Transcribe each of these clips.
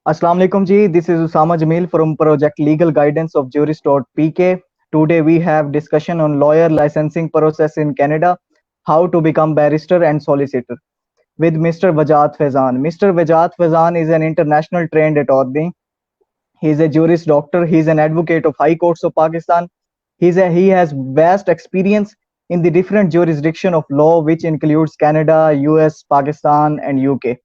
Assalamu alaikum ji. This is Usama Jamil from Project Legal Guidance of Jurist.pk. Today we have discussion on lawyer licensing process in Canada, how to become barrister and solicitor with Mr. Wajat Faizan. Mr. Wajat Faizan is an international trained attorney. He is a jurist doctor. He is an advocate of High Courts of Pakistan. He has vast experience in the different jurisdiction of law, which includes Canada, US, Pakistan, and UK.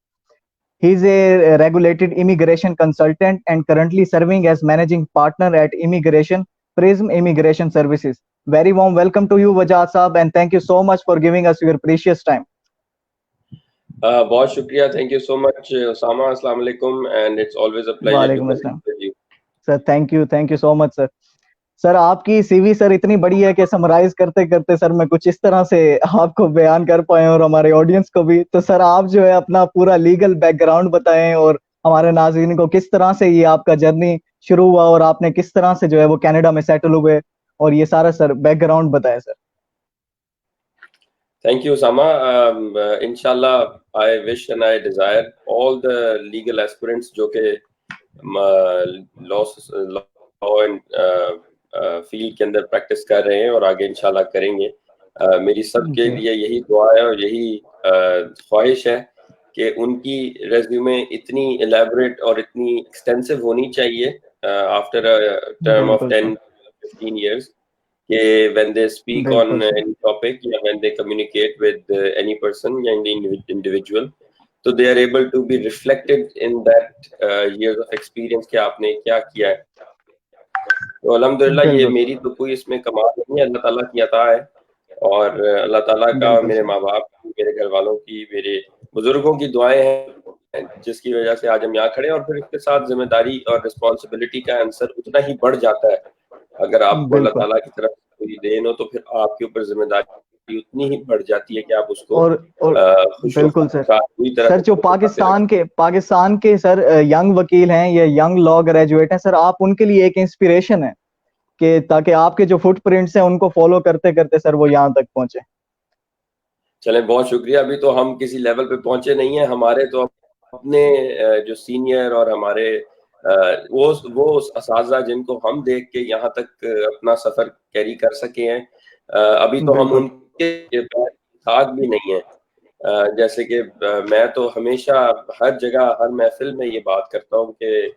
He is a regulated immigration consultant and currently serving as managing partner at Immigration Prism Immigration Services. Very warm welcome to you, Wajat Saab, and thank you so much for giving us your precious time. बहुत शुक्रिया. Thank you so much, Osama. Assalamu alaikum, and it's always a pleasure to वालेकुम connect अस्सलाम. with you. Sir thank you so much sir. Sir आपकी CV sir इतनी बड़ी है कि summarise करते करते सर मैं कुछ इस तरह से आपको बयान कर पाए और हमारे ऑडियंस को भी. तो सर आप जो है अपना पूरा लीगल बैकग्राउंड बताएं और हमारे नाज़रीन को किस तरह से ये आपका जर्नी शुरू हुआ और आपने किस तरह से जो है वो कनाडा में सेटल हुए और ये सारा सर बैकग्राउंड बताएं sir. Thank you, Osama. Inshallah, I wish and I desire all the legal aspirants जो के law and field के अंदर practice कर रहे हैं और आगे इंशाल्लाह करेंगे. मेरी सबके लिए यही दुआ है और यही ख्वाहिश है कि उनकी रेज्यूमे इतनी elaborate और इतनी extensive होनी चाहिए after a term of 10-15 years. When they speak on any topic, when they communicate with any person, any individual, so they are able to be reflected in that years of experience कि आपने क्या किया है. तो अल्हम्दुलिल्लाह ये मेरी तो कोई इसमें कमाल नहीं है, अल्लाह ताला की अता है और अल्लाह ताला का मेरे माँ बाप की, मेरे घर वालों की, मेरे बुजुर्गों की दुआएं हैं जिसकी वजह से आज हम यहाँ खड़े हैं. और फिर इसके साथ जिम्मेदारी और रिस्पॉन्सिबिलिटी का आंसर उतना ही बढ़ जाता है. अगर आपको अल्लाह ताला की तरफ कोई देन हो तो फिर आपके ऊपर जिम्मेदारी उतनी ही बढ़ जाती है कि आप उसको और बिल्कुल सर जो पाकिस्तान के सर यंग वकील हैं या यंग लॉ ग्रेजुएट हैं सर, आप उनके लिए एक इंस्पिरेशन है कि ताकि आपके जो फुटप्रिंट्स हैं उनको फॉलो करते करते सर वो यहाँ तक पहुंचे. चले, बहुत शुक्रिया. अभी तो हम किसी लेवल पे पहुंचे नहीं है. हमारे तो अपने जो सीनियर और हमारे वो असातिज़ा जिनको हम देख के यहाँ तक अपना सफर कैरी कर सके हैं, अभी तो हम उनके साथ भी नहीं है. जैसे कि मैं तो हमेशा हर जगह हर महफिल में ये बात करता हूँ कि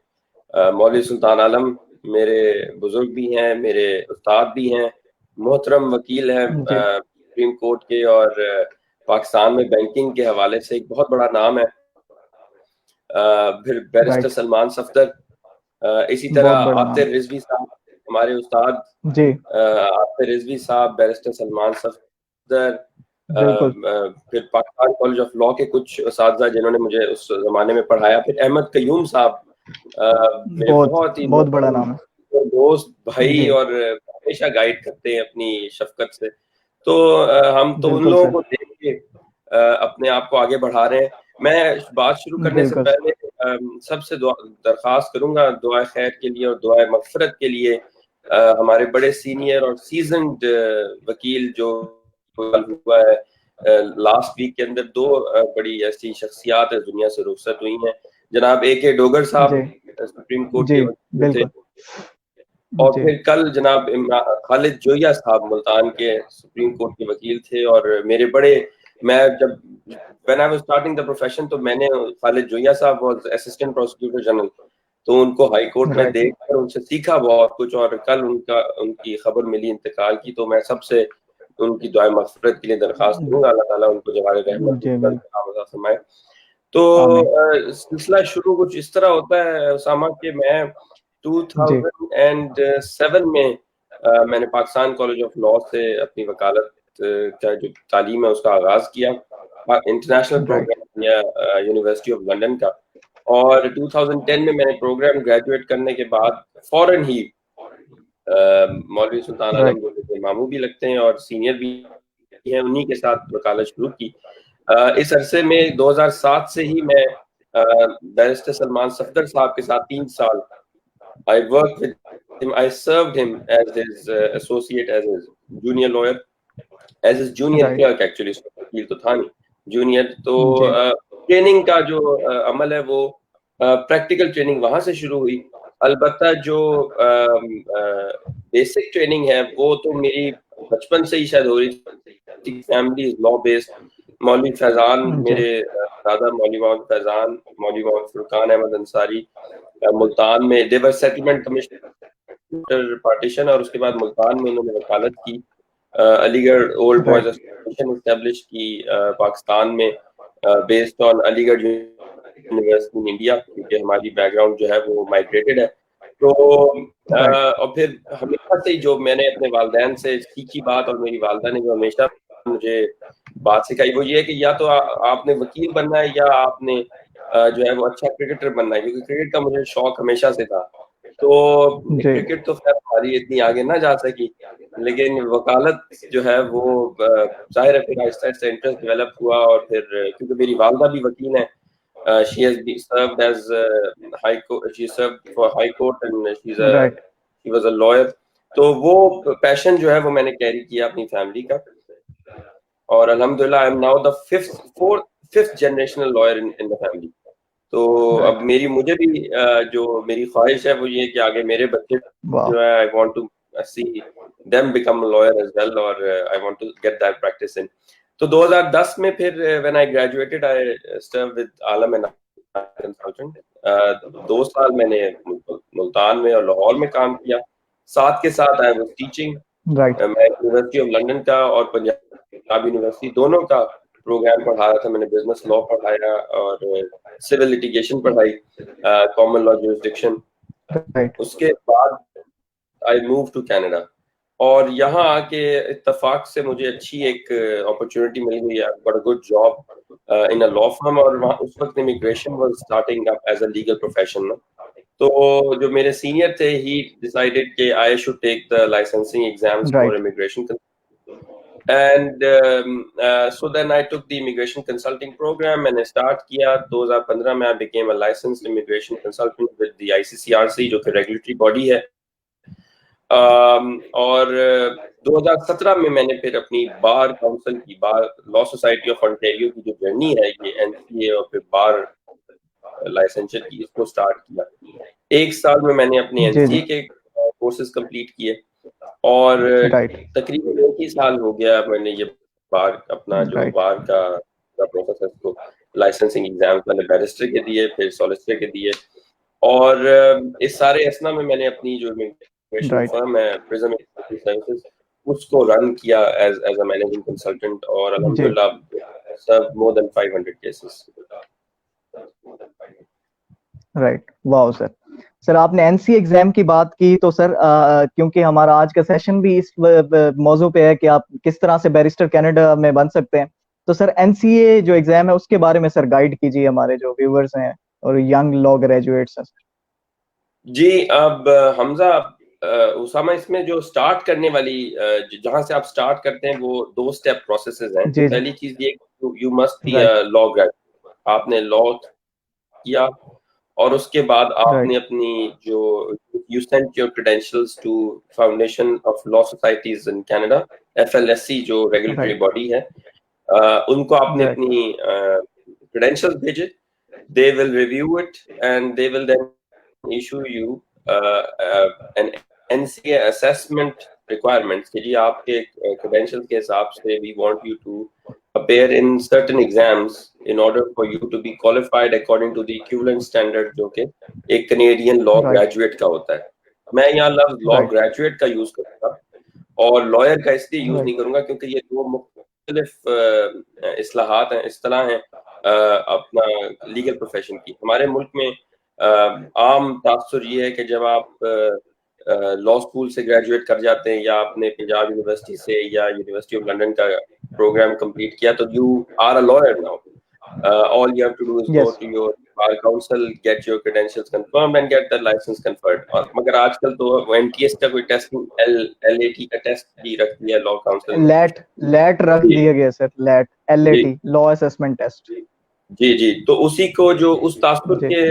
मौलवी सुल्तान आलम मेरे बुजुर्ग भी हैं, मेरे उस्ताद भी हैं, मोहतरम वकील हैं सुप्रीम कोर्ट के और पाकिस्तान में बैंकिंग के हवाले से एक बहुत बड़ा नाम है. फिर बैरिस्टर सलमान सफदर, इसी तरह आतिर रिजवी साहब हमारे उस्ताद जी, आतिर रिजवी साहब, बैरिस्टर सलमान सफदर, फिर पाकिस्तान कॉलेज ऑफ लॉ के कुछ असातिज़ा जिन्होंने मुझे उस जमाने में पढ़ाया. फिर अहमद कयूम साहब बहुत ही बड़ा नाम है, दोस्त भाई और हमेशा गाइड करते हैं अपनी शफकत से. तो हम तो उन लोगों को देख के अपने आप को आगे बढ़ा रहे हैं. मैं बात शुरू करने से पहले सबसे दरख्वास्त करूंगा दुआ खैर के लिए और दुआ मगफरत के लिए. हमारे बड़े सीनियर और सीजन्ड वकील जो हुआ है लास्ट वीक के अंदर, दो बड़ी ऐसी शख्सियात दुनिया से रुखसत हुई हैं. जनाब A.K. डोगर साहब सुप्रीम कोर्ट के थे और फिर कल जनाब खालिद जोया साहब मुल्तान के सुप्रीम कोर्ट के वकील थे. और मेरे बड़े, मैं जब when I was starting the profession तो मैंने खालिद जोया साहब was assistant prosecutor general, तो उनको हाई कोर्ट में देखकर उनसे सीखा बहुत कुछ. और कल उनकी खबर मिली इंतकाल की, तो मैं सबसे उनकी दुआ मग़फ़िरत के लिए दरख्वास्त करूंगा, अल्लाह ताला उनको जवारे रहमत फरमाए. तो सिलसिला शुरू कुछ इस तरह होता है उसामा कि मैं 2007 में मैंने पाकिस्तान कॉलेज ऑफ लॉ से अपनी वकालत का जो तालीम है उसका आगाज किया, इंटरनेशनल प्रोग्राम या यूनिवर्सिटी ऑफ लंदन का. और 2010 में मैंने प्रोग्राम ग्रेजुएट करने के बाद फौरन ही मौलवी सुल्तान आलम जो मामू भी लगते हैं और सीनियर भी हैं, उन्हीं के साथ वकालत शुरू की. इस अरसे में 2007 से ही मैं बैरिस्टर सलमान सफदर साहब के साथ 3 साल I worked with him. I served him as his associate, as his junior lawyer, as his junior clerk actually. वकील तो था नहीं, जूनियर. तो ट्रेनिंग का जो अमल है वो प्रैक्टिकल ट्रेनिंग वहाँ से शुरू हुई। अलबत्ता जो बेसिक ट्रेनिंग है वो तो मेरी बचपन से ही शायद हो रही थी। Family is law based. मौलवी फैजान, मेरे दादा मौलवी मोहम्मद फैजान, मौलवी मोहम्मद फुरकान अहमद अंसारी मुल्तान में देवर सेटलमेंट कमिश्नर पार्टीशन, और उसके बाद मुल्तान में उन्होंने वकालत की। Aligarh old boys association establish की पाकिस्तान में, based on Aligarh university in India, क्योंकि हमारी बैकग्राउंड जो है वो माइग्रेटेड है। तो और फिर हमेशा से जो मैंने अपने वालिदैन से सीखी बात, और मेरी वालिदा ने जो हमेशा मुझे बात सिखाई, वो ये है कि या तो आपने वकील बनना है या आपने जो है वो अच्छा क्रिकेटर बनना है, क्योंकि क्रिकेट का मुझे शौक हमेशा से था। तो क्रिकेट तो खैर हमारी इतनी आगे ना जा सकी, लेकिन वकालत जो है वो जाहिर है फिर आहिस्ता आहिस्ता इंटरेस्ट डेवलप हुआ। और फिर क्योंकि मेरी वालिदा भी वकील हैं, she has served as high court, she served for high court and she was a lawyer। तो वो पैशन जो है वो मैंने कैरी किया अपनी फैमिली का, और अल्हम्दुलिल्लाह I am now the fifth generational lawyer in the family. तो अब मुझे भी जो मेरी ख्वाहिश है वो ये है कि आगे मेरे बच्चे जो है, I want to see them become a lawyer as well, और I want to get that practice in. तो 2010 में फिर when I graduated I serve with Alam and consultant. 2 साल मैंने मुल्तान में और लाहौर में काम किया। साथ के साथ आई वाज टीचिंग। मैं यूनिवर्सिटी ऑफ लंदन का और पंजाब यूनिवर्सिटी दोनों का प्रोग्राम पढ़ा रहा था। मैंने बिजनेस लॉ पढ़ाया और सिविल लिटिगेशन पढ़ाई, कॉमन लॉ ज्यूरिसडिक्शन। उसके बाद आई मूव टू कनाडा, और यहाँ आके इत्तेफाक से मुझे अच्छी एक अपॉर्चुनिटी मिल गई है, बड़ा good job in a law firm. और वहाँ उस वक्त immigration was starting up as a legal profession ना। तो जो मेरे सीनियर थे, ही डिसाइडेड कि I should take the licensing exams for immigration, and so then I took the immigration consulting program, मैंने स्टार्ट किया 2015 में। I became a licensed immigration consultant with the ICCRC, जो कि रेगुलेटरी बॉडी है। और 2017 में मैंने फिर अपनी बार काउंसिल की, बार लॉ सोसाइटी ऑफ ओंटारियो की जो जर्नी है, ये एनसीए और फिर बार लाइसेंचर की, इसको स्टार्ट किया। 1 साल में मैंने अपने एनसीए के कोर्सेज कंप्लीट किए, और तकरीबन 1 ही साल हो गया मैंने ये बार अपना जो बार का प्रोसेस है उसको, लाइसेंसिंग एग्जाम्स मैंने बैरिस्टर के दिए, फिर सॉलिसिटर के दिए। और इस सारे असना में मैंने अपनी जो इमिग्रेशन फर्म है प्रिज्म सर्विसेज, उसको रन किया एज अ मैनेजिंग कंसल्टेंट, और अल्हम्दुलिल्लाह serve more than 500 cases. Right, wow sir आपने एनसी एग्जाम की बात की, तो सर क्योंकि हमारा आज का सेशन भी इस मौजू पे है कि आप किस तरह से बैरिस्टर कनाडा में बन सकते हैं, तो सर एनसीए जो एग्जाम है उसके बारे में सर गाइड कीजिए हमारे जो व्यूअर्स हैं और यंग लॉ ग्रेजुएट्स हैं। जी, अब हमजा उसामा, इसमें जो स्टार्ट करने वाली जहां से आप स्टार्ट करते हैं वो 2 स्टेप प्रोसेसेस हैं। पहली चीज ये, you must be a law graduate. आपने लॉ किया, और उसके बाद आपने अपनी जो you sent your credentials to foundation of law societies in Canada, FLSC जो रेगुलेटरी बॉडी है, उनको आपने अपनी क्रेडेंशियल्स भेजे। They will review it and they will then issue you an NCA assessment requirements कि जी आपके credentials के हिसाब से we want you to appear in certain exams in order for you to be qualified according to the equivalent standard जो कि एक Canadian law graduate का होता है। मैं यहाँ लफ्ज law graduate का यूज करूँगा और lawyer का इसलिए यूज नहीं करूँगा क्योंकि ये 2 मुख्तलिफ इस्लाहात हैं, इस्तिलाह हैं अपना लीगल प्रोफेशन की। हमारे मुल्क में आम तासुर ये है कि जब आप लॉ स्कूल से ग्रेजुएट कर जाते हैं या आपने पंजाब यूनिवर्सिटी से या यूनिवर्सिटी ऑफ लंदन का प्रोग्राम कंप्लीट किया तो you are a lawyer now. All you have to do is go to your bar council, get your credentials confirmed and get the license conferred. और मगर आजकल तो NTS का कोई testing, LAT का टेस्ट भी रख दिया लॉ काउंसिल, लैट रख दिया गया sir, LAT LAT law assessment test. जी, तो उसी को जो उस तासुर के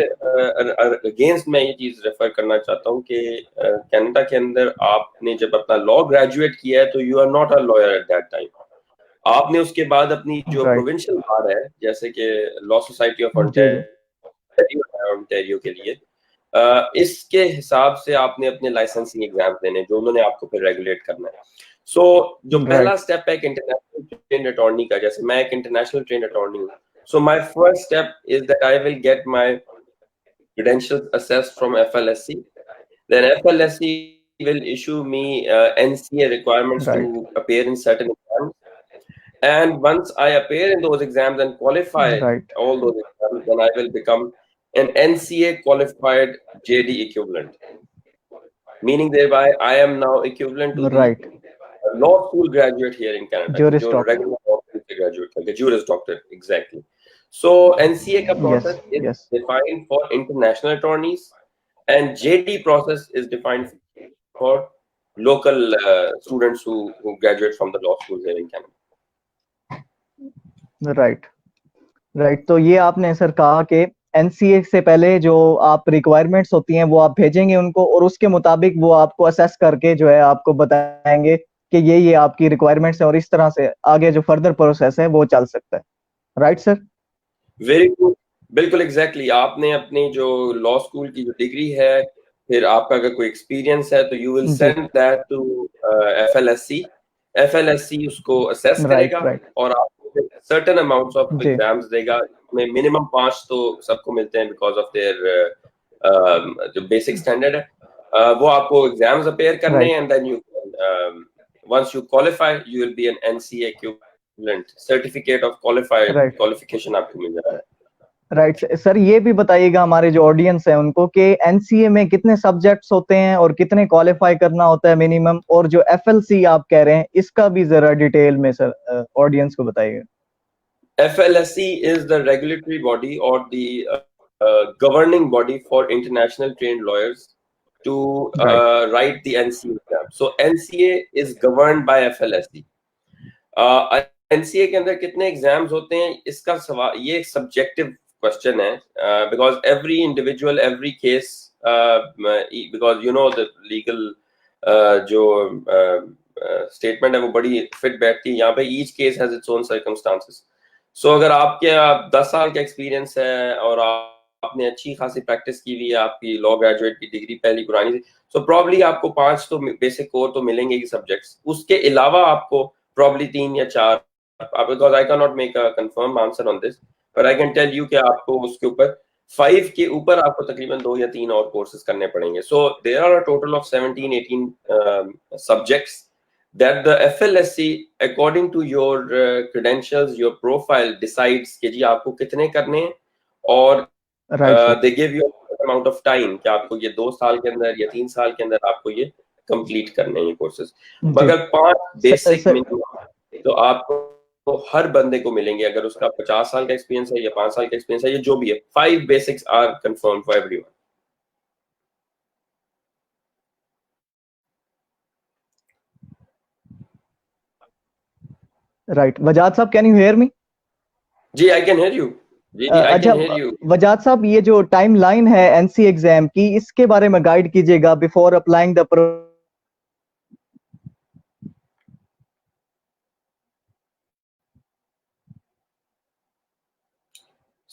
अगेंस्ट मैं ये चीज रेफर करना चाहता हूँ कि कनाडा के अंदर आपने जब अपना लॉ ग्रेजुएट किया है तो you are not a lawyer at that time. आपने उसके बाद अपनी जो प्रोविंशियल बार है, जैसे कि law society of Ontario Ontario के लिए, इसके हिसाब से आपने अपने लाइसेंसिंग एग्जाम देने जो उन्होंने आपको फिर रेगुलेट करना है। सो जो पहला स्टेप है इंटरनेशनल ट्रेन अटॉर्नी का, जैसे मैं एक इंटरनेशनल ट्रेन अटॉर्नी हूँ, so my first step is that I will get my credentials assessed from FLSC. Then FLSC will issue me NCA requirements to appear in certain exams. And once I appear in those exams and qualify all those exams, then I will become an NCA qualified JD equivalent. Meaning thereby I am now equivalent to the law school graduate here in Canada. Juris Doctor. Regular law school graduate, the Juris Doctor, exactly. So NCA का process is defined for international attorneys, and JD process is defined for local students who graduate from the law schools here in Canada. Right. तो ये आपने sir कहा कि NCA से पहले जो आप रिक्वायरमेंट्स होती हैं वो आप भेजेंगे उनको, और उसके मुताबिक वो आपको असेस करके जो है आपको बताएंगे कि ये आपकी रिक्वायरमेंट्स है, और इस तरह से आगे जो फर्दर प्रोसेस है वो चल सकता है। Right sir? वेरी गुड, बिल्कुल एग्जैक्टली। आपने अपनी जो लॉ स्कूल की जो डिग्री है, फिर आपका अगर कोई एक्सपीरियंस है तो you will send that to FLSC उसको असेस करेगा और आपको सर्टेन अमाउंट्स ऑफ एग्जाम्स देगा। में मिनिमम 5 तो सबको मिलते हैं बिकॉज ऑफ देयर जो बेसिक स्टैंडर्ड है, वो आपको एग्जाम्स अपेयर करने हैं, and then you once you qualify you will be an NCA equivalent, certificate of qualification आपको मिल जाता है। राइट सर, ये भी बताइएगा हमारे जो ऑडियंस है उनको कि NCA में कितने सब्जेक्ट्स होते हैं और कितने क्वालिफाई करना होता है मिनिमम, और जो FLC आप कह रहे हैं इसका भी जरा डिटेल में सर ऑडियंस को बताइएगा। FLSC is the regulatory body or the governing body for international trained lawyers to write the NCA exam. So NCA is governed by FLSC. NCA के अंदर कितने एग्जाम्स होते हैं इसका सवाल, ये एक सब्जेक्टिव क्वेश्चन है, because every individual, every case, because you know the legal जो स्टेटमेंट है वो बड़ी फिट बैठती है यहाँ पे, each case has its own circumstances. So अगर आपके 10 साल का एक्सपीरियंस है और आपने अच्छी खासी प्रैक्टिस की हुई है, आपकी लॉ ग्रेजुएट की डिग्री पहली पुरानी थी, सो प्रॉब्ली आपको 5 तो बेसिक कोर तो मिलेंगे ही सब्जेक्ट्स। उसके अलावा आपको प्रॉब्ली 3 या 4, because I can not make a confirm answer on this, but I can tell you कि आपको उसके ऊपर 5 के ऊपर आपको तकरीबन 2 या 3 और कोर्सेज करने पड़ेंगे। So there are a total of 17-18 subjects that the FLSC according to your credentials, your profile decides कि जी आपको कितने करने हैं, और they give you amount of time कि आपको ये 2 साल के अंदर या 3 साल के अंदर आपको ये कंप्लीट करने हैं ये कोर्सेज। मगर 5 बेसिक मिनिमम तो आपको हर बंदे को मिलेंगे, अगर उसका 50 साल का एक्सपीरियंस है या 5 साल का एक्सपीरियंस है, ये जो भी है, 5 basics are confirm for everyone. Right, Wajad sahab can you hear me? जी आई कैन हियर यू। अच्छा वजाद साहब, ये जो टाइम लाइन है NCA एग्जाम की, इसके बारे में गाइड कीजिएगा before applying the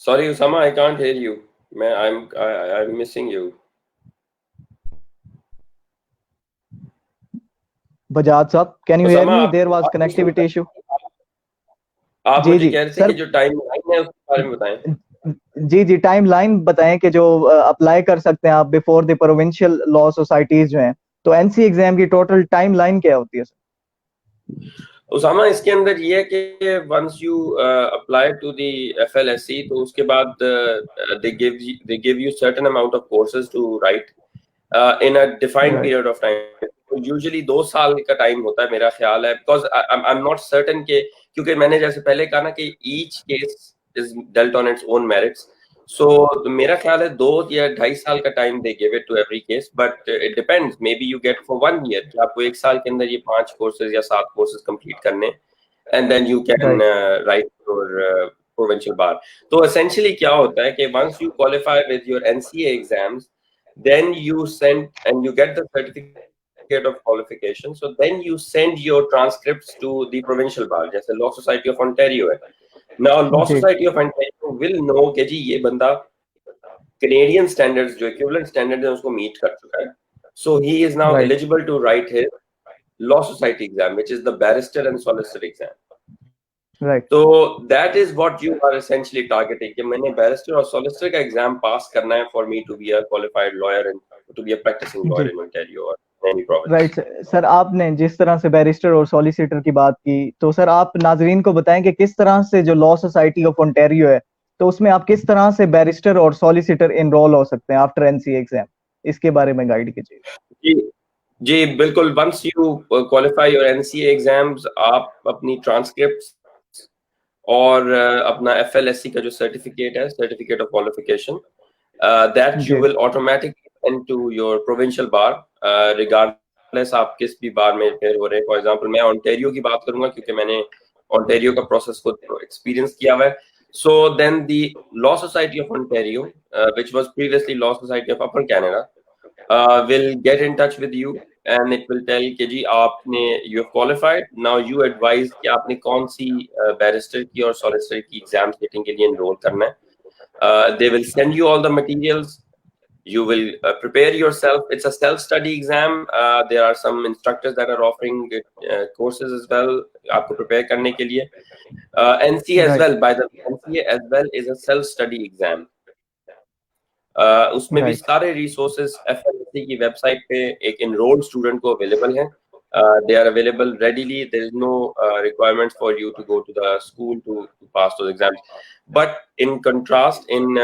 Sorry Usama, I can't hear you. I'm missing you. Wajad sahab, can you hear me? There was connectivity issue. आप मुझे कह रहे थे कि जो टाइम लाइन है उसके बारे में बताएं। जी टाइम लाइन बताएं कि जो अप्लाई कर सकते हैं आप before the provincial law societies जो हैं, तो NCA एग्जाम की टोटल टाइम लाइन क्या होती है सर? उसामा, इसके अंदर ये है कि once you apply to the FLSC, तो उसके बाद they give you certain amount of courses to write in a defined period of time. Usually 2 साल का टाइम होता है मेरा ख्याल है, because I am not certain के, क्योंकि मैंने जैसे पहले कहा ना कि each case is dealt on its own merits, so मेरा ख्याल है 2 या 2.5 साल का टाइम दे give it to every case, but it depends, maybe you get for 1 year कि आपको 1 साल के अंदर ये 5 कोर्सेज या 7 कोर्सेज कंप्लीट करने, and then you can write your provincial bar. तो एसेंशियली क्या होता है कि once you qualify with your NCA exams, then you send and you get the certificate of qualification, so then you send your transcripts to the provincial bar, जैसे Law Society of Ontario है। Now Law Society of Ontario will know कि जी ये बंदा Canadian standards जो equivalent standards हैं उसको meet कर चुका है. So he is now Right. eligible to write his law society exam, which is the barrister and solicitor exam. Right. So that is what you are essentially targeting. कि मैंने barrister और solicitor का exam pass करना है for me to be a qualified lawyer and to be a practicing lawyer in Ontario or any province. Right sir, आपने जिस तरह से बैरिस्टर और सॉलिसिटर की बात की, तो सर आप नाजरीन को बताएं कि किस तरह से जो लॉ सोसाइटी ऑफ ओंटारियो है, तो उसमें आप किस तरह से बैरिस्टर और सॉलिसिटर एनरोल हो सकते हैं आफ्टर एनसीए एग्जाम, इसके बारे में गाइड कीजिए। जी बिल्कुल। Once you qualify your NCA exams, आप अपनी ट्रांसक्रिप्ट्स और अपना एफएलएससी का जो सर्टिफिकेट है, certificate of qualification, that you will automatically send to your provincial bar, regardless आप किस भी बार में अपेयर हो रहे हैं। फॉर एग्जांपल मैं ओंटारियो की बात करूंगा क्योंकि मैंने ओंटारियो का प्रोसेस को एक्सपीरियंस किया हुआ है। So then the law society of Ontario, which was previously law society of Upper Canada, will get in touch with you and it will tell कि जी आपने you have qualified, now you advise कि आपने कौन सी barrister की और solicitor की exam sitting के लिए एनरोल करना है. They will send you all the materials. You will prepare yourself. It's a self-study exam. There are some instructors that are offering courses as well आपको prepare करने के लिए. NCA as well, by the NCA as well is a self-study exam. उसमें भी सारे resources एफएलएससी की website पे एक एनरोल्ड स्टूडेंट को अवेलेबल हैं. They are available readily. There is no requirement for you to go to the school to pass those exams. But in contrast, in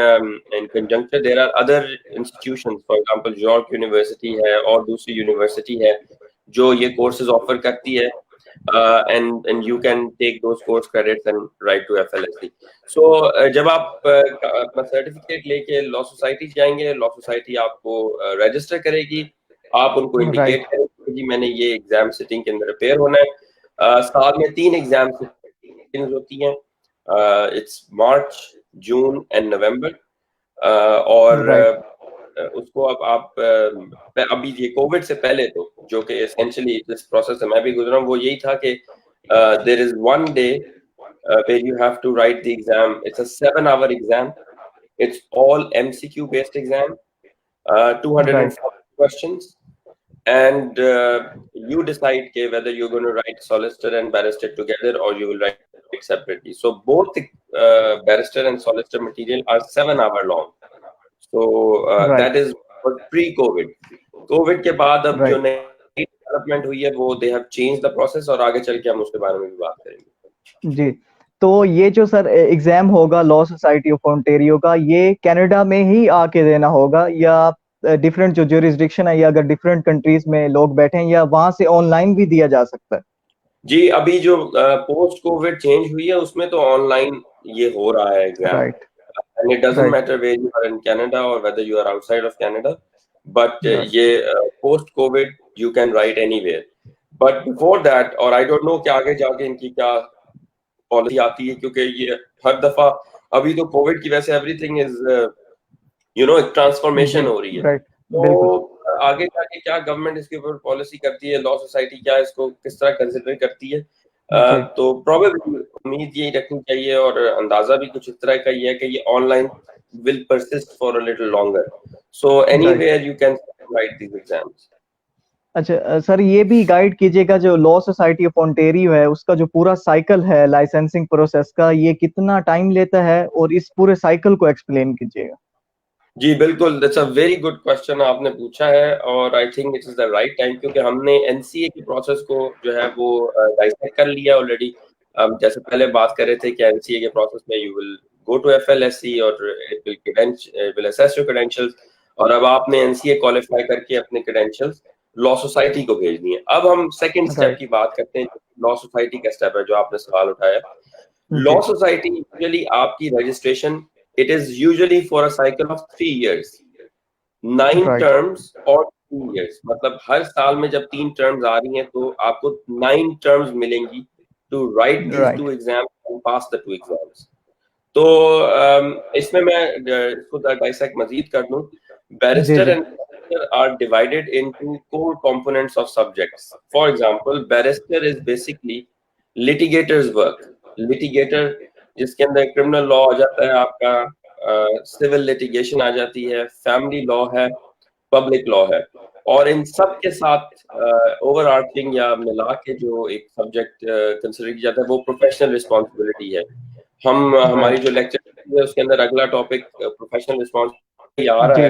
conjuncture, there are other institutions. For example, York University है और दूसरी university है जो ये courses offer करती है. And you can take those course credits and write to FLSC. So जब आप अपना सर्टिफिकेट लेके लॉ सोसाइटी जाएंगे, लॉ सोसाइटी आपको रजिस्टर करेगी, आप उनको इंडिकेट करेंगे कि मैंने ये एग्जाम सिटिंग के अंदर अपेयर होना है. साल में 3 एग्जाम सिटिंग्स होती हैं, it's March, June and November. और उसको अब आप अभी ये कोविड से पहले तो जो कि एसेंशियली जिस प्रोसेस से मैं भी गुजरा हूँ वो यही था कि there is one day where you have to write the exam. It's a 7-hour exam. It's all MCQ based exam, 240 questions, and you decide whether you're going to write solicitor and barrister together or you will write it separately. So both barrister and solicitor material are 7-hour long. So that is pre-COVID. COVID के बाद अब जो नई development हुई है वो they have changed the process और आगे चल के हम उसके बारे में भी बात करेंगे. जी, तो ये जो सर एग्जाम होगा लॉ सोसाइटी ऑफ ओंटारियो का, ये कनाडा में ही आके देना होगा या डिफरेंट जो ज्यूरिसडिक्शन है या अगर डिफरेंट कंट्रीज में लोग बैठे हैं या वहां से ऑनलाइन भी दिया जा सकता है? जी अभी जो पोस्ट कोविड चेंज हुई है उसमें तो ऑनलाइन ये हो रहा है exam. And it doesn't matter where you are in Canada or whether you are outside of Canada, but ये post COVID you can write anywhere. But before that, और I don't know कि आगे जाके इनकी क्या पॉलिसी आती है क्योंकि ये हर दफा अभी तो कोविड की वजह से एवरीथिंग इज एक ट्रांसफॉर्मेशन हो रही है. तो आगे जाके क्या गवर्नमेंट इसके ऊपर पॉलिसी करती है, लॉ सोसाइटी क्या इसको किस तरह कंसिडर करती है, तो प्रोबेबली उम्मीद यही रखनी चाहिए और अंदाजा भी कुछ इस तरह का ही है कि ये online will persist for a little longer. So anywhere you can write these exams. अच्छा सर, ये भी गाइड कीजिएगा जो लॉ सोसाइटी ऑफ ओंटारियो है उसका जो पूरा साइकिल है लाइसेंसिंग प्रोसेस का, ये कितना टाइम लेता है और इस पूरे साइकिल को एक्सप्लेन कीजिएगा. जी बिल्कुल, that's a very good question आपने पूछा है और I think it is the right time क्योंकि हमने एनसीए की प्रोसेस को जो है वो डाइसेक्ट कर लिया ऑलरेडी. जैसे पहले बात कर रहे थे कि एनसीए के प्रोसेस में यू विल गो टू एफएलएससी और it will assess your credentials, और अब आपने एनसीए क्वालिफाई करके अपने क्रेडेंशियल्स लॉ सोसाइटी को भेजनी है. अब हम सेकंड स्टेप की बात करते हैं. लॉ सोसाइटी का स्टेप है जो आपने सवाल उठाया. लॉ सोसाइटी यूजुअली आपकी registration it is usually for a cycle of 3 years, 9 terms or 2 years. मतलब हर साल में जब 3 terms आ रही हैं तो आपको 9 terms मिलेंगी to write these 2 exams and pass the 2 exams. तो इसमें मैं इसको डाइसेक्ट मजीद कर दूं. Barrister and solicitor are divided into core components of subjects. For example, barrister is basically litigator's work. Litigator जिसके अंदर क्रिमिनल लॉ आ जाता है आपका, सिविल लिटिगेशन आ जाती है, फैमिली लॉ है, पब्लिक लॉ है, और इन सब के साथ ओवरआर्चिंग या मिला के जो एक सब्जेक्ट कंसिडर किया जाता है वो प्रोफेशनल रिस्पॉन्सिबिलिटी है। हमारी जो लेक्चर है उसके अंदर अगला टॉपिक प्रोफेशनल रिस्पॉन्सिबिलिटी आ रहा है।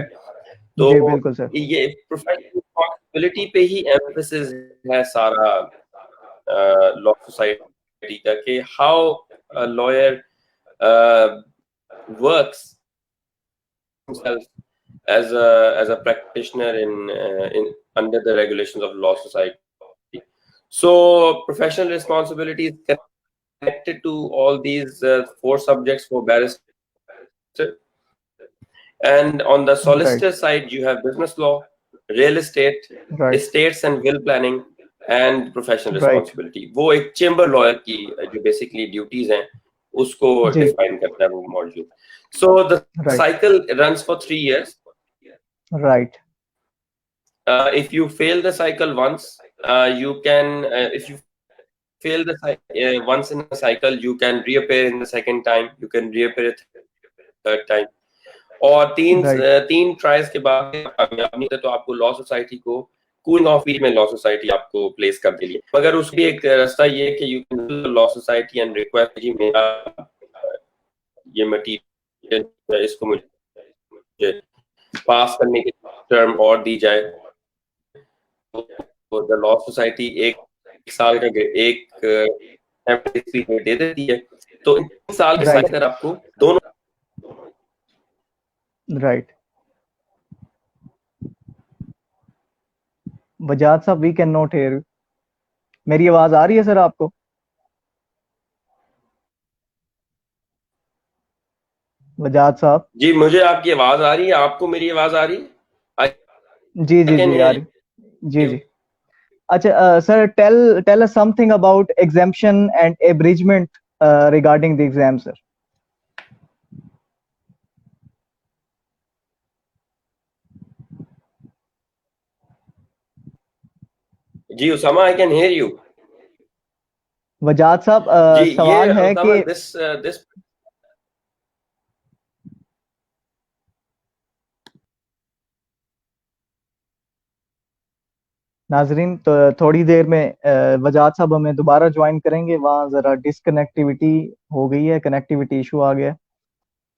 तो जी बिल्कुल सर, ये प्रोफेशनल रिस्पॉन्सिबिलिटी पे ही एम्फेसिस है सारा लॉ सोसाइटी का, कि how a lawyer works himself as a practitioner in under the regulations of law society. So professional responsibility is connected to all these 4 subjects for barrister. And on the solicitor side, you have business law, real estate, estates and will planning, and professional responsibility. वो एक chamber lawyer की जो basically duties हैं उसको define करता है वो module. So the cycle runs for 3 years. Right. If you fail the cycle once, you can if you fail the once in a cycle, you can reappear in the second time, you can reappear a third time. और तीन trials के बाद कामयाब नहीं तो आपको law society को cooling off period में लॉ सोसाइटी आपको प्लेस कर देगी. मगर उसकी एक रास्ता ये है कि you can law society and request जी मेरा ये मटीरियल इसको मुझे पास करने की टर्म और दी जाए. तो द लॉ सोसाइटी एक साल का एक पीरियड दे देती है. तो 3 साल के अंदर आपको दोनों. राइट. बजाज साहब, वी कैन नॉट हियर. मेरी आवाज आ रही है सर आपको? बजाज साहब जी, मुझे आपकी आवाज आ रही है. आपको मेरी आवाज आ रही है? जी जी जी आ रही. जी जी. अच्छा sir, tell us something about exemption and abridgement regarding the exam sir. जी Usama, I can hear you. Wajad sahab, सवाल है कि दिस नाजरीन, तो थोड़ी देर में वजाद साहब हमें दोबारा ज्वाइन करेंगे. वहाँ ज़रा डिसकनेक्टिविटी हो गई है, कनेक्टिविटी इशू आ गया.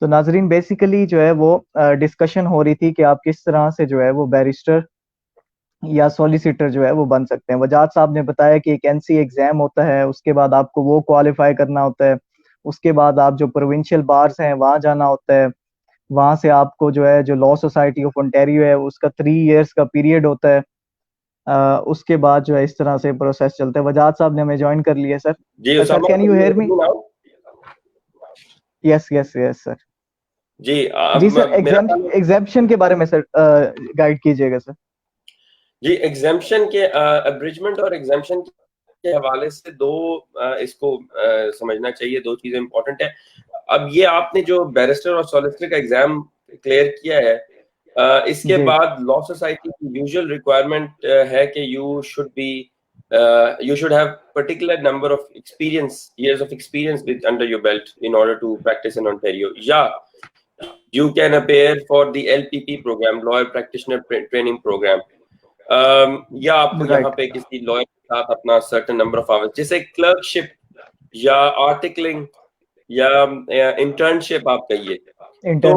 तो नाजरीन, बेसिकली जो है वो डिस्कशन हो रही थी कि आप किस तरह से जो है वो बैरिस्टर या सॉलिसिटर जो है वो बन सकते हैं. वजाद साहब ने बताया कि एक एनसी एग्जाम होता है, उसके बाद आपको वो क्वालिफाई करना होता है, उसके बाद आप जो प्रोविंशियल बार्स हैं वहाँ जाना होता है, वहाँ से आपको जो है जो लॉ सोसाइटी ऑफ ओंटारियो है उसका 3 इयर्स का पीरियड होता है. उसके बाद जो है इस तरह से प्रोसेस चलता है. वजाद साहब ने हमें ज्वाइन कर लिया sir. Sir, can you hear me? Yes yes yes sir. जी सर, एग्जाम्पशन के बारे में सर गाइड कीजिएगा सर. जी, एग्जाम्पशन के अब्रिजमेंट और एग्जाम्पशन के हवाले से इसको समझना चाहिए. 2 चीजें इंपॉर्टेंट है. अब ये आपने जो बैरिस्टर और सॉलिसिटर का एग्जाम क्लियर किया है, इसके बाद लॉ सोसाइटी की यूजुअल रिक्वायरमेंट है कि you should have particular number of years of experience under your belt in order to practice in Ontario. या you can appear for the LPP program, Lawyer Practitioner Training Program. या आपको यहाँ पे किसी lawyer के साथ अपना सर्टेन नंबर ऑफ आवर्स, जैसे क्लर्कशिप या आर्टिकलिंग या इंटर्नशिप आप कहिए, तो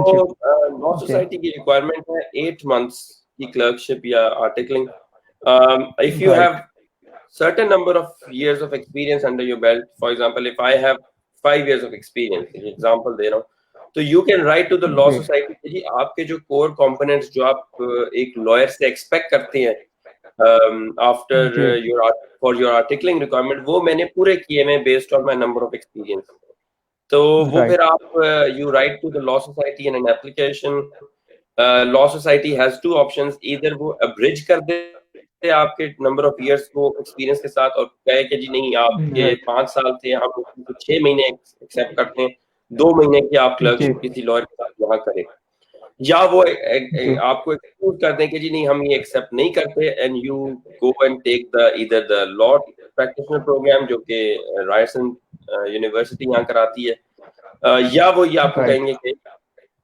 लॉ सोसाइटी की रिक्वायरमेंट है 8 months की क्लर्कशिप या articling. If you have certain number of years of experience under your belt, for example if I have 5 years of experience, example दे रहा हूँ, तो you can write to the law society कि आपके जो core components जो आप एक lawyer से expect करते हैं after for your articling requirement, वो मैंने पूरे किए हैं based on my number of experience. तो वो फिर आप you write to the law society in an application. law society has 2 options, either वो abridge कर दे आपके नंबर ऑफ इयर्स को एक्सपीरियंस के साथ और कहे कि जी नहीं आपके 5 साल थे, हम 6 महीने एक्सेप्ट करते हैं, 2 महीने की आप क्लर्कशिप किसी लॉयर के साथ यहाँ करें, या वो आपको एक्सक्यूज कर दें कि जी नहीं हम ये एक्सेप्ट नहीं करते and you go and take either the law practitioner program जो कि रायसन यूनिवर्सिटी यहाँ कराती है, या वो ये आपको कहेंगे कि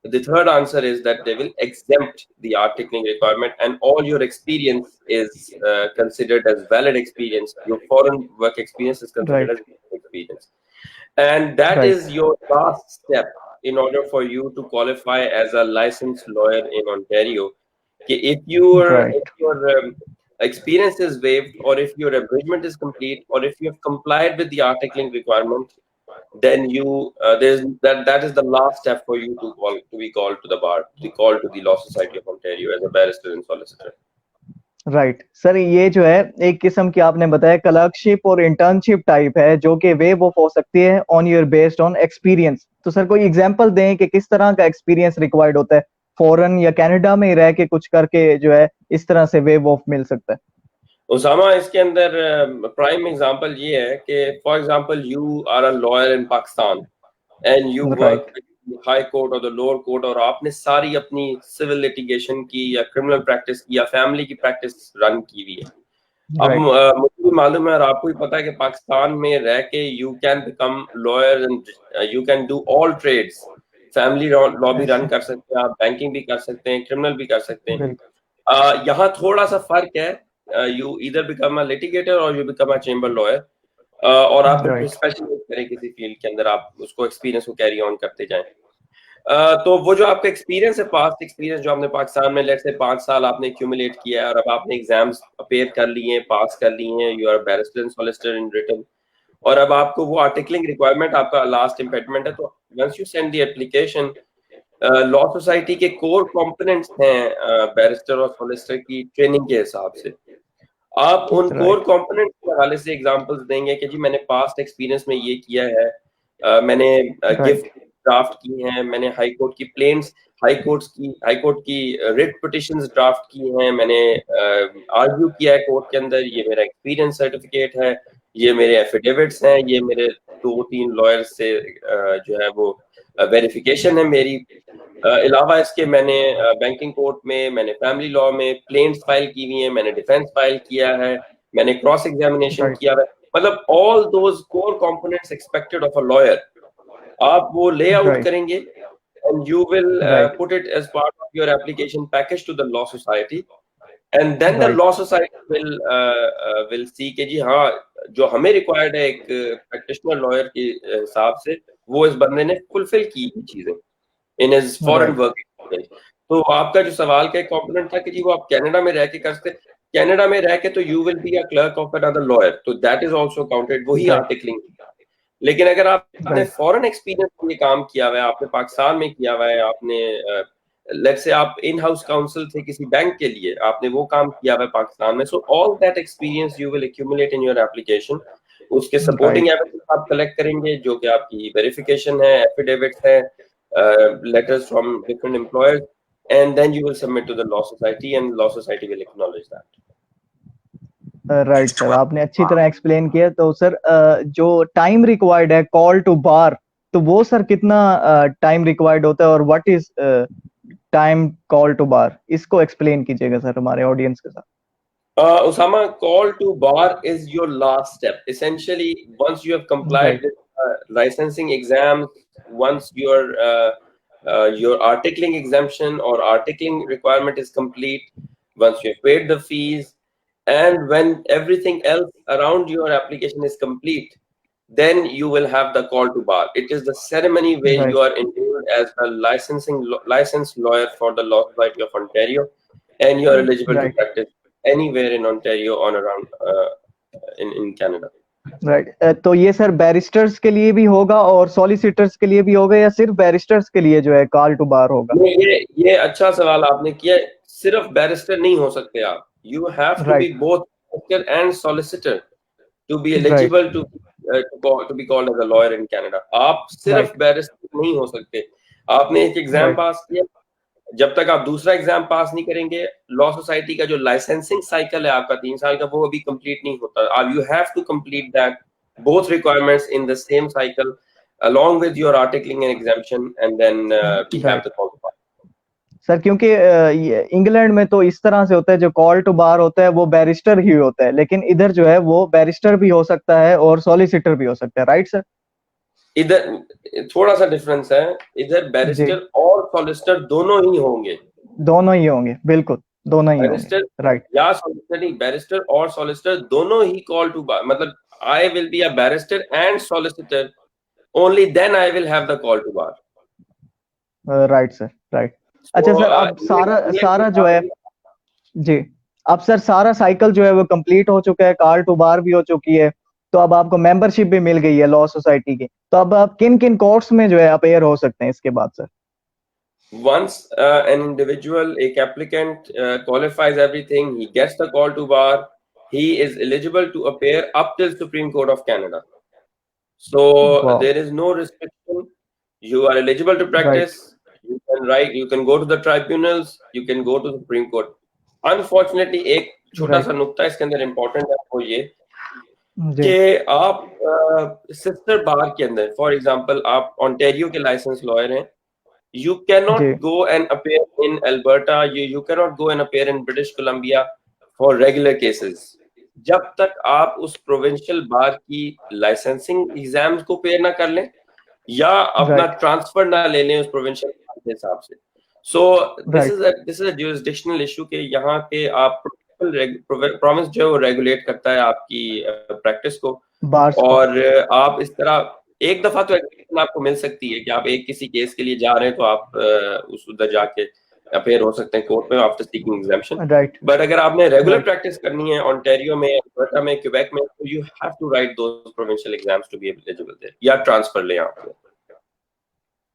The third answer is that they will exempt the articling requirement, and all your experience is considered as valid experience. Your foreign work experience is considered Right. as valid experience, and that Right. is your last step in order for you to qualify as a licensed lawyer in Ontario. If Right. your experience is waived, or if your abridgment is complete, or if you have complied with the articling requirement, then you there's that is the last step for you to be called to the bar, to be called to the Law Society of Ontario as a barrister and solicitor. Right sir, ये जो है एक किस्म की आपने बताया clerkship और internship type है जो कि वेव ऑफ हो सकती है on your based on experience. तो सर कोई एग्जांपल दें कि किस तरह का एक्सपीरियंस रिक्वायर्ड होता है, फॉरेन या कनाडा में ही रह के कुछ करके जो है इस तरह से वेव ऑफ मिल सकता है। उसामा, इसके अंदर प्राइम एग्जांपल ये है कि for example you are a lawyer in Pakistan and you work high court और द लोअर कोर्ट, और आपने सारी अपनी सिविल लिटिगेशन की या क्रिमिनल प्रैक्टिस की या फैमिली की प्रैक्टिस रन की हुई है। अब मुझे भी मालूम है और आपको भी पता है कि पाकिस्तान में रह के you can become lawyer and you can do all trades. Family law भी रन कर सकते हैं आप, बैंकिंग भी कर सकते हैं, क्रिमिनल भी कर सकते हैं। यहाँ थोड़ा सा फर्क है, you either become a litigator और you become a chamber lawyer, और आप स्पेशलाइज करें किसी फील्ड के अंदर, आप उसको एक्सपीरियंस को कैरी ऑन करते जाएं। तो वो जो आपका एक्सपीरियंस है, पास्ट एक्सपीरियंस जो आपने पाकिस्तान में लेट्स से 5 साल आपने एक्यूमुलेट किया है और अब आपने एग्जाम्स अपेयर कर लिए हैं, पास कर लिए हैं, you are barrister and solicitor in written, और अब आपको वो आर्टिकलिंग रिक्वायरमेंट आपका लास्ट इम्पेडिमेंट है। तो once you send the application, law society के कोर कंपोनेंट्स हैं बैरिस्टर और सॉलिसिटर की ट्रेनिंग के हिसाब से। आप उन कोर कंपोनेंट्स के हवाले से एग्जांपल्स देंगे कि जी मैंने पास्ट एक्सपीरियंस में ये किया है, मैंने गिफ्ट ड्राफ्ट की हैं, मैंने हाई कोर्ट की प्लेन्स, हाई कोर्ट की रिट पिटिशंस ड्राफ्ट की हैं, मैंने आर्ग्यू किया है कोर्ट के अंदर, ये मेरा एक्सपीरियंस सर्टिफिकेट है, ये मेरे एफिडेविट्स हैं, ये मेरे 2-3 लॉयर्स से जो है वो वेरिफिकेशन है मेरी। अलावा इसके मैंने बैंकिंग कोर्ट में, मैंने फैमिली लॉ में प्लेन्स फाइल की हुई हैं, मैंने डिफेंस फाइल किया है, मैंने क्रॉस एग्जामिनेशन किया है, मतलब all those core components expected of a lawyer आप वो ले आउट करेंगे and you will put it as part of your application package to the law society, and then the law society will see के जी हाँ जो हमें required है एक प्रैक्टिशनर लॉयर के हिसाब से, वो इस बंदे ने फुलफिल की चीजें in his foreign work experience. तो आपका जो सवाल का एक कंपोनेंट था कि जी वो आप कनाडा में रह के कर सकते, कनाडा में रह के तो you will be a clerk of another lawyer, तो दैट इज आल्सो काउंटेड, वही आर्टिकलिंग। लेकिन अगर आपने फॉरेन एक्सपीरियंस में काम किया हुआ है, आपने पाकिस्तान में किया हुआ है, आपने लेट्स से आप इन हाउस काउंसिल थे किसी बैंक के लिए, आपने वो काम किया हुआ है पाकिस्तान में, so all that experience you will accumulate in your application. उसके सपोर्टिंग एविडेंस आप कलेक्ट करेंगे जो कि आपकी वेरिफिकेशन है, एफिडेविट्स है, letters from different employers, and then you will submit to the law society and law society will acknowledge that. Right sir, आपने अच्छी तरह एक्सप्लेन किया। तो सर जो टाइम रिक्वायर्ड है कॉल टू बार, तो वो सर कितना टाइम रिक्वायर्ड होता है और what is time call to bar, इसको एक्सप्लेन कीजिएगा सर हमारे ऑडियंस के साथ। Usama, call to bar is your last step. Essentially, once you have complied with licensing exams, once your articling exemption or articling requirement is complete, once you have paid the fees, and when everything else around your application is complete, then you will have the call to bar. It is the ceremony where you are enrolled as a licensed lawyer for the Law Society of Ontario, and you are eligible to practice anywhere in Ontario on around in Canada. Right तो ये sir barrister's के लिए भी होगा और solicitors के लिए भी होगा या सिर्फ बैरिस्टर्स के लिए जो है कॉल टू बार होगा? ये अच्छा सवाल आपने किया। सिर्फ बैरिस्टर नहीं हो सकते आप, you have to be both barrister and solicitor to be eligible to be called as a lawyer in Canada. आप सिर्फ बैरिस्टर नहीं हो सकते। आपने एक एग्जाम पास किया, जब तक आप दूसरा एग्जाम पास नहीं करेंगे, लॉ सोसाइटी का जो लाइसेंसिंग साइकिल है आपका 3 साल का, वो अभी कंप्लीट नहीं होता। आप you have to complete that both requirements in the same cycle along with your articling and exemption, and then we have the call to bar. Sir क्योंकि इंग्लैंड में तो इस तरह से होता है, जो कॉल टू बार होता है वो बैरिस्टर ही होता है, लेकिन इधर जो है वो बैरिस्टर भी हो सकता है और सॉलिसिटर भी हो सकता है, राइट सर? इधर थोड़ा सा डिफरेंस है, इधर बैरिस्टर और सॉलिसिटर दोनों ही होंगे। दोनों ही होंगे, बिल्कुल दोनों ही होंगे, बैरिस्टर राइट। या सॉलिसिटर नहीं, बैरिस्टर और सॉलिसिटर दोनों ही कॉल टू बार, मतलब I will be a barrister and solicitor, only then I will have the call to bar. Right sir, right. अच्छा सर, अब सारा जो है, जी, अब सर सारा साइकिल जो है वो कंप्लीट हो चुका है, कॉल टू बार भी हो चुकी है, तो अब आपको मेंबरशिप भी मिल गई है लॉ सोसाइटी की, तो अब आप किन किन कोर्ट्स में जो है अपेयर हो सकते हैं इसके बाद sir? Once an individual, a applicant qualifies everything, he gets the call to bar, he is eligible to appear up till Supreme Court of Canada. So there is no restriction. You are eligible to practice. Right. You can write. You can go to the tribunals. You can go to the Supreme Court. Unfortunately, एक छोटा सा नुक्ता इसके अंदर important है, वो ये कि आप सिस्टर बार के अंदर, फॉर एग्जांपल आप ओंटारियो के लाइसेंस लॉयर हैं, you cannot go and appear in Alberta, you cannot go and appear in British Columbia for regular cases जब तक आप उस प्रोविंशियल बार की लाइसेंसिंग एग्जाम्स को पेयर ना कर लें या अपना ट्रांसफर ना ले लें उस प्रोविंशियल बार के हिसाब से। So this is a jurisdictional issue के यहाँ पे आप प्रोविंस जो है वो रेगुलेट करता है आपकी प्रैक्टिस को, और आप इस तरह एक दफा तो एग्जामिशन आपको मिल सकती है कि आप एक किसी केस के लिए जा रहे हैं तो आप उस उधर जाके अपेयर हो सकते हैं कोर्ट में after seeking exemption. Right. But अगर आपने रेगुलर प्रैक्टिस करनी है ओंटारियो में, अल्बर्टा में, क्वेबेक में, तो you have to write those provincial exams to be eligible there, या ट्रांसफर लें आप।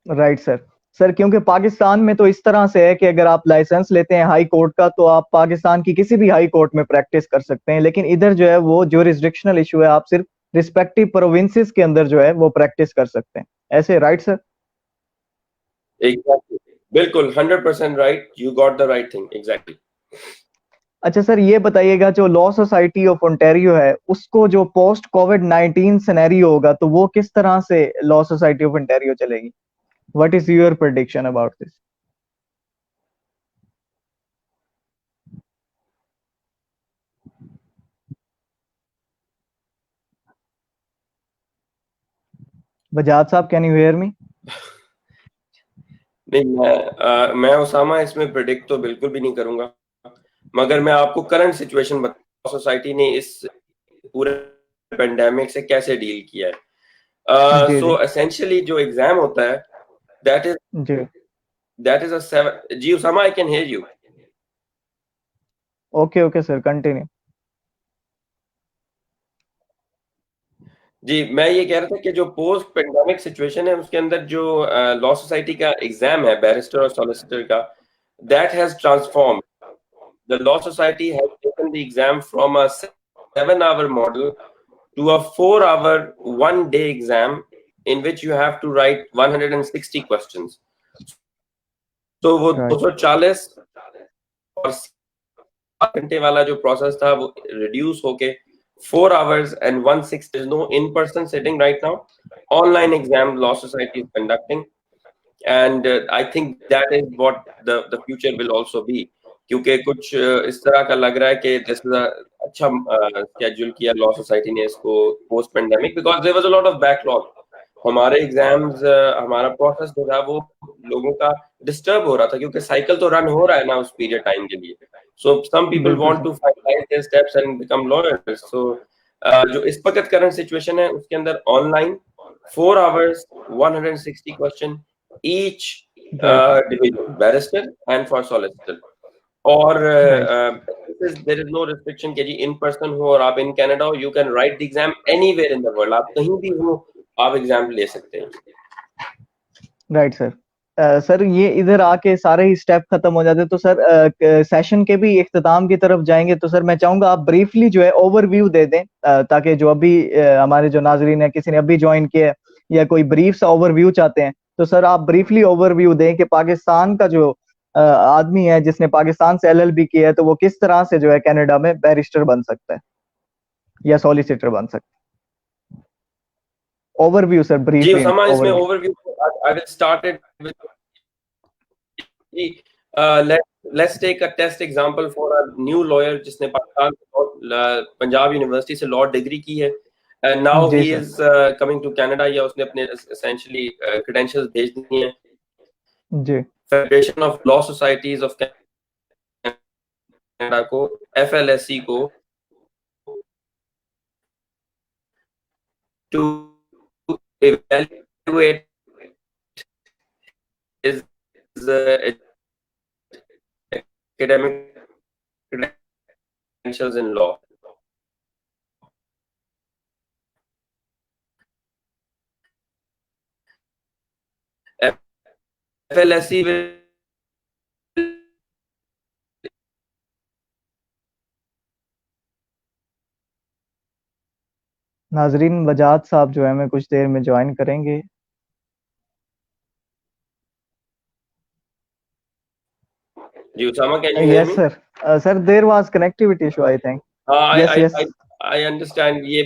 Right sir. सर क्योंकि पाकिस्तान में तो इस तरह से है कि अगर आप लाइसेंस लेते हैं हाई कोर्ट का तो आप पाकिस्तान की किसी भी हाई कोर्ट में प्रैक्टिस कर सकते हैं, लेकिन इधर जो है वो ज्यूरिसडिक्शनल इशू है, आप सिर्फ रिस्पेक्टिव प्रोविंसेस के अंदर जो है वो प्रैक्टिस कर सकते हैं, ऐसे राइट सर? एग्जैक्टली, बिल्कुल 100% right, you got the right thing, exactly. अच्छा सर, ये बताइएगा जो लॉ सोसाइटी ऑफ ओंटारियो है उसको जो पोस्ट कोविड-19 सिनेरियो होगा तो वो किस तरह से लॉ सोसाइटी ऑफ ओंटारियो चलेगी? What is your prediction about this? Bajaj साहब, कैन यू हियर मी? नहीं, मैं उसामा इसमें प्रेडिक्ट तो बिल्कुल भी नहीं करूंगा, मगर मैं आपको करंट सिचुएशन बता, सोसाइटी ने इस पूरे पेंडेमिक से कैसे डील किया है। सो एसेंशियली जो एग्जाम होता है दैट इज अ 7 जी Usama, I can hear you. Okay sir, continue. जी, मैं ये कह रहा था कि जो पोस्ट पेंडेमिक सिचुएशन है उसके अंदर जो लॉ सोसाइटी का एग्जाम है बैरिस्टर और सॉलिसिटर का, that has transformed. The law society has taken the exam from a 7-hour model to a 4-hour, one-day exam in which you have to write 160 questions. तो वो 240 और 7 घंटे वाला जो प्रोसेस था वो रिड्यूस होके 4 hours and 160. There's no in-person sitting right now. Online exam law society is conducting, and I think that is what the future will also be. क्योंकि कुछ इस तरह का लग रहा है कि दिस इज अच्छा स्केड्यूल किया लॉ सोसाइटी ने इसको post pandemic, because there was a lot of backlog. हमारे एग्जाम्स, हमारा प्रोसेस जो था वो लोगों का डिस्टर्ब हो रहा था क्योंकि साइकिल तो रन हो रहा है ना उस पीरियड टाइम के लिए। So some people want to finalize their steps and become lawyers. So जो इस वक्त करंट सिचुएशन है उसके अंदर online 4 hours 160 question each division, barrister and for solicitor. और देयर इज नो रिस्ट्रिक्शन कि जी इन पर्सन हो और आप इन कनाडा हो, you can write the exam anywhere in the world, आप कहीं भी हो आप एग्जाम ले सकते हैं। Right sir. सर ये इधर आके सारे ही स्टेप खत्म हो जाते तो सर सेशन के भी इख्तिताम की तरफ जाएंगे, तो सर मैं चाहूंगा आप ब्रीफली जो है ओवरव्यू दे दें ताकि जो अभी हमारे जो नाजरीन है, किसी ने अभी ज्वाइन किया है या कोई ब्रीफ सा ओवरव्यू चाहते हैं, तो सर आप ब्रीफली ओवरव्यू दें कि पाकिस्तान का जो आदमी है जिसने पाकिस्तान से LLB किया है तो वो किस तरह से जो है कनाडा में बैरिस्टर बन सकता है या सॉलिसिटर बन सकता है। Overview sir, briefly. जी उसामा, इसमें overview I will start it with let's take a test example for a new lawyer जिसने पाकिस्तान पंजाब यूनिवर्सिटी से लॉ डिग्री की है and now जी he sir is coming to Canada. या उसने अपने essentially credentials भेज दिए हैं जी Federation of Law Societies of Canada को, FLSC को, to evaluate his academic credentials in law. FLSC will नाजरीन वजाद साहब जो है हमें कुछ देर में ज्वाइन करेंगे जी Usama, can you hear yes me? sir there was connectivity issue I think yes yes I understand. ये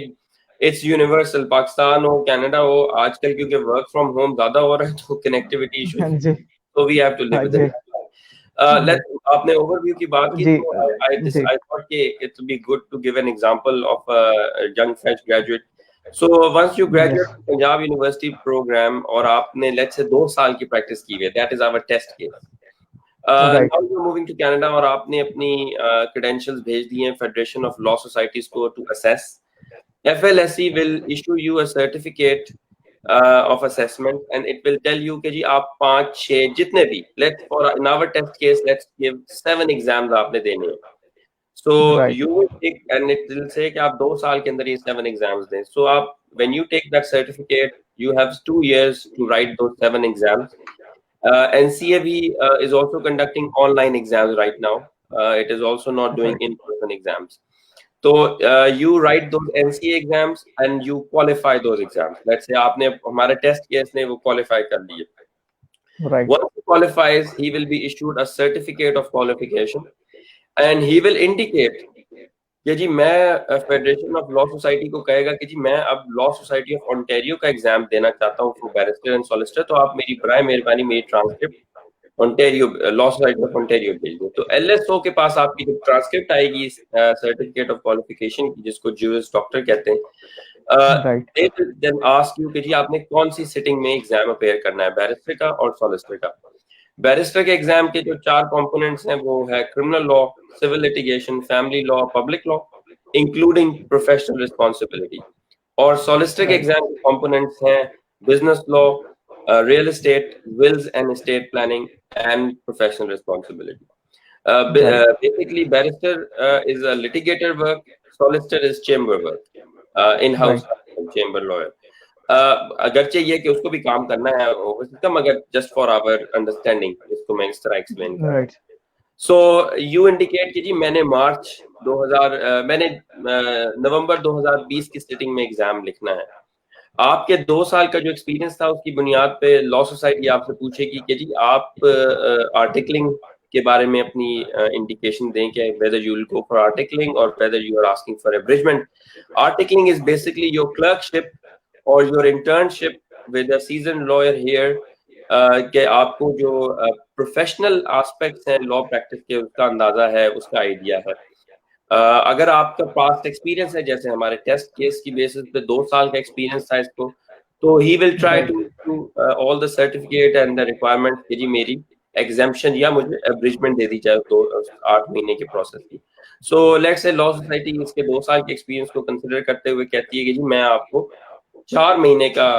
it's universal. पाकिस्तान हो, कनाडा हो, आजकल क्योंकि वर्क फ्रॉम होम ज्यादा हो रहा है तो कनेक्टिविटी इशू, जी so we have to live with जी it. आपने ओवरव्यू की बात की, जी तो जी I thought कि it would be good to give an example of a young fresh graduate. So once you graduate from Punjab University program और आपने let's say 2 साल की प्रैक्टिस की है, that is our test case. Right. Now you're moving to Canada और आपने अपनी credentials भेज दिए हैं Federation of Law Societies को to assess. FLSC will issue you a certificate of assessment and it will tell you कि जी आप 5-6 जितने भी, let's for in our test case let's give 7 exams आपने देने हैं. So Right. you will take and it will say कि आप 2 साल के अंदर ये 7 exams दें. So आप when you take that certificate you have 2 years to write those 7 exams. NCAB is also conducting online exams right now. It is also not doing in-person exams. So you write those NCA exams and you qualify those exams. Let's say आपने हमारे test case ने वो qualify कर लिए. Right. Once he qualifies, he will be issued a certificate of qualification, and he will indicate कि जी मैं federation of law society को कहेगा कि जी मैं अब लॉ सोसाइटी ऑफ ओंटारियो का एग्जाम देना चाहता हूँ फॉर बैरिस्टर एंड सॉलिसिटर, तो आप मेरी बराए मेहरबानी मेरी transcript Ontario law society of Ontario भेज दो. तो एलएसओ के पास आपकी जब ट्रांसक्रिप्ट आएगी सर्टिफिकेट ऑफ क्वालिफिकेशन की, जिसको ज्यूरिस डॉक्टर कहते हैं, they will then ask you कि जी आपने कौन सी सिटिंग में एग्जाम अपेयर करना है, बैरिस्टर का और सॉलिसिटर का. बैरिस्टर के एग्जाम के जो 4 कंपोनेंट्स हैं वो है criminal law, civil litigation, family law, public law, including professional responsibility. और सॉलिसिटर के एग्जाम के कंपोनेंट्स हैं business law, real estate, wills and estate planning and professional responsibility. Basically barrister is a litigator work, solicitor is chamber work, in-house chamber lawyer. अगरचे ये कि उसको भी काम करना है ओवर सिस्टम, मगर जस्ट फॉर आवर अंडरस्टैंडिंग इसको मैं इस तरह एक्सप्लेन कर रहा हूं. सो यू इंडिकेट कि जी मैंने नवंबर 2020 की सिटिंग में एग्जाम लिखना है. आपके 2 साल का जो एक्सपीरियंस था उसकी बुनियाद पे लॉ सोसाइटी आपसे पूछेगी कि जी आप आर्टिकलिंग के बारे में अपनी इंडिकेशन दें कि whether you will go for articling or whether you are asking for abridgment. Articling is basically your clerkship or your internship with a seasoned lawyer here, कि आपको जो प्रोफेशनल एस्पेक्ट्स हैं लॉ प्रैक्टिस के उसका अंदाजा है, उसका आइडिया है. अगर आपका पास्ट एक्सपीरियंस है, जैसे हमारे टेस्ट केस की बेसिस पे 2 साल का एक्सपीरियंस था इसको, तो he will try to all the certificate and the requirement कि जी मेरी एग्जाम्पशन या मुझे एब्रिजमेंट दे दी जाए तो 8 महीने के प्रोसेस की. So let's say law society इसके 2 साल के एक्सपीरियंस को कंसिडर करते हुए कहती है कि जी मैं आपको 4 महीने का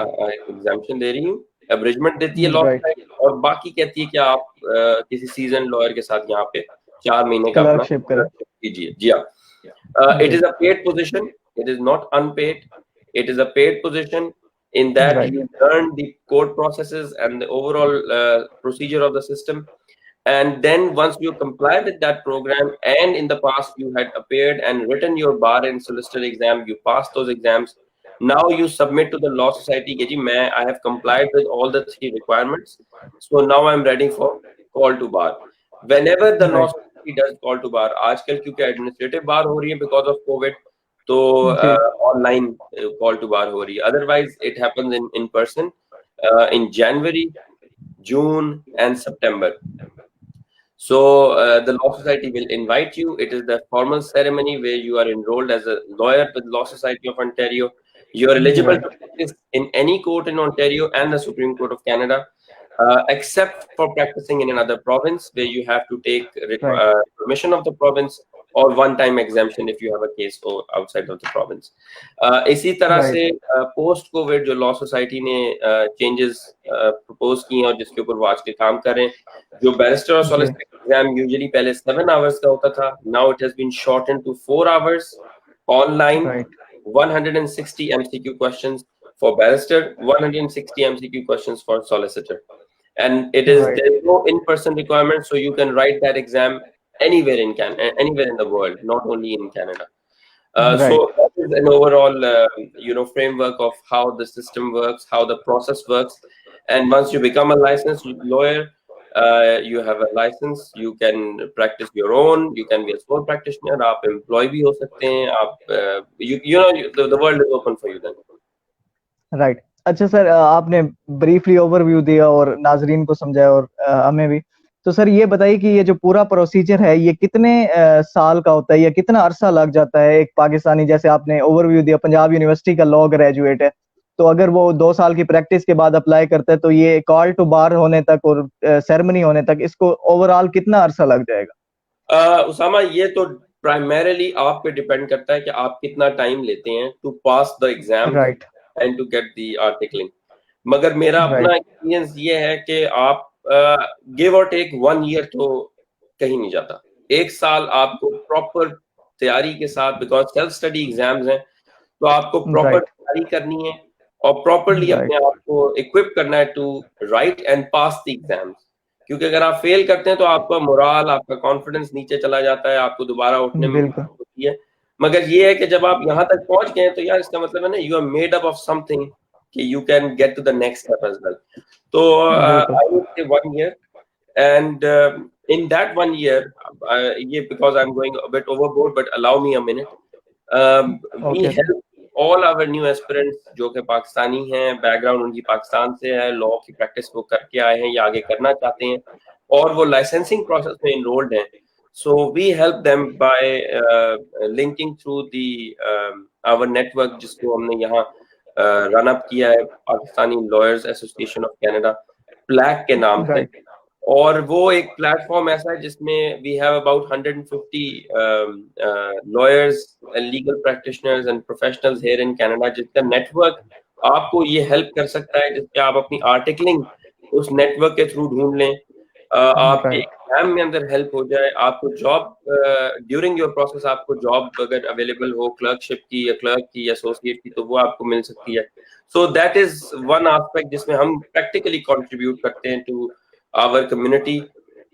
एग्जाम्पशन दे रही हूँ, एब्रिजमेंट देती है लॉ सोसाइटी, और बाकी कहती है कि आप किसी सीजन लॉयर के साथ यहाँ पे 4 महीने का अपना कीजिए. जी हाँ. It is a paid position, it is not unpaid, it is a paid position in that you learn the court processes and the overall procedure of the system, and then once you comply with that program and in the past you had appeared and written your bar and solicitor exam, you passed those exams, now you submit to the law society कि जी मैं I have complied with all the 3 requirements, so now I'm ready for call to bar. Whenever the law society does call to bar, आजकल क्योंकि administrative bar हो रही है because of COVID, तो online call to bar हो रही है. Otherwise it happens in person in January, June and September. So the law society will invite you. It is the formal ceremony where you are enrolled as a lawyer with Law Society of Ontario. You are eligible Right. to practice in any court in Ontario and the Supreme Court of Canada, except for practicing in another province where you have to take Right. permission of the province or one-time exemption if you have a case outside of the province. इसी तरह Right. से post Covid जो law society ने changes propose किए और जिसके ऊपर वो आज के काम कर रहे हैं, जो बैरिस्टर और जी। सॉलिसिटर एग्जाम यूजुअली पहले 7 आवर्स का होता था, now it has been shortened to 4 hours online. Right. 160 MCQ questions for barrister, 160 MCQ questions for solicitor, and it is Right. there is no in-person requirement, so you can write that exam anywhere in anywhere in the world, not only in Canada. Right. So that is an overall framework of how the system works, how the process works. And once you become a licensed lawyer, you have a license, you can practice your own, you can be a sole practitioner, आप employee भी हो सकते हैं, आप the world is open for you then. Right. अच्छा sir, आपने briefly overview दिया और नाजरीन को समझाया और हमें भी. तो सर ये बताइए कि ये जो पूरा प्रोसीजर है ये कितने साल का होता है या कितना अरसा लग जाता है एक पाकिस्तानी, जैसे आपने ओवरव्यू दिया, पंजाब यूनिवर्सिटी का लॉ ग्रेजुएट है, तो अगर वो 2 साल की प्रैक्टिस के बाद अप्लाई करता है तो ये कॉल टू बार होने तक और सेरेमनी होने तक इसको ओवरऑल कितना अरसा लग जाएगा? उसामा, ये तो प्राइमरीली आप पे डिपेंड करता है कि आप कितना टाइम लेते हैं to pass the exam right. And to get the articling. मगर मेरा अपना एक्सपीरियंस ये है कि आप गिव और टेक 1 ईयर तो कहीं नहीं जाता. 1 साल आपको प्रॉपर तैयारी के साथ, बिकॉज सेल्फ स्टडी एग्जाम्स हैं, तो आपको प्रॉपर तैयारी करनी है और प्रॉपरली अपने आप को इक्विप करना है to write and pass the exams. क्योंकि अगर आप फेल करते हैं तो आपका मोरल, आपका कॉन्फिडेंस नीचे चला जाता है, आपको दोबारा उठने में होती है. मगर ये है कि जब आप यहाँ तक पहुंच गए तो यार इसका मतलब है ना, you are made up of something कि you can get to the next step as well. तो I would say 1 year, and in that 1 year, because I'm going a bit overboard, but allow me a minute. We help all our new aspirants जो कि पाकिस्तानी हैं, background उनकी पाकिस्तान से है, law की practice वो करके आए हैं या आगे करना चाहते हैं और वो लाइसेंसिंग प्रोसेस में इनरोल्ड हैं. So we help them by linking through our network, जिसको हमने यहाँ रन अप किया है, Pakistani lawyers association of Canada, plaque के नाम से. और वो एक प्लेटफॉर्म ऐसा है जिसमें we have about 150 lawyers, legal practitioners and professionals here in Canada, जिसका नेटवर्क आपको ये हेल्प कर सकता है, जिससे आप अपनी आर्टिकलिंग उस नेटवर्क के थ्रू ढूंढ लें, आपके एग्जाम में अंदर हेल्प हो जाए, आपको जॉब ड्यूरिंग योर प्रोसेस आपको जॉब अगर अवेलेबल हो क्लर्कशिप की या क्लर्क की या एसोसिएट की, तो वो आपको मिल सकती है. So that is one aspect जिसमें हम प्रैक्टिकली कंट्रीब्यूट करते हैं to our community,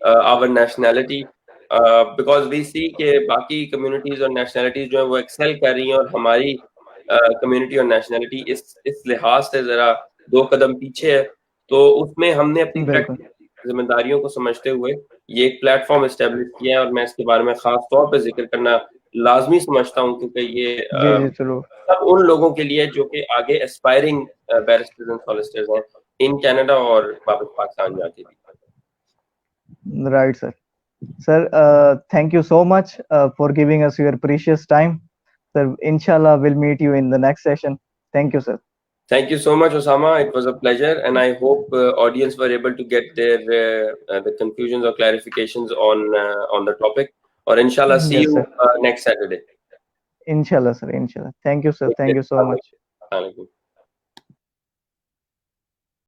our nationality, because we see के बाकी कम्युनिटीज और नेशनैलिटीज जो है वो एक्सेल कर रही हैं और हमारी कम्युनिटी और नेशनैलिटी इस लिहाज से जरा 2 कदम पीछे है. तो उसमें हमने अपनी जिम्मेदारियों को समझते हुए ये एक प्लेटफॉर्म एस्टेब्लिश किया है और मैं इसके बारे में खास तौर पे जिक्र करना लाजमी समझता हूँ, क्योंकि ये सब उन लोगों के लिए जो कि आगे एस्पायरिंग बैरिस्टर्स एंड सॉलिसिटर्स हैं इन कनाडा और वापस पाकिस्तान जाके भी. Right sir. Sir, thank you so much for giving us your precious time. Sir, inshallah we'll meet you in the next session. Thank you, sir. Thank you so much, Osama. It was a pleasure, and I hope audience were able to get their the confusions or clarifications on the topic. Or inshallah, see you next Saturday. Inshallah, sir. Inshallah. Thank you, sir. Thank you so much.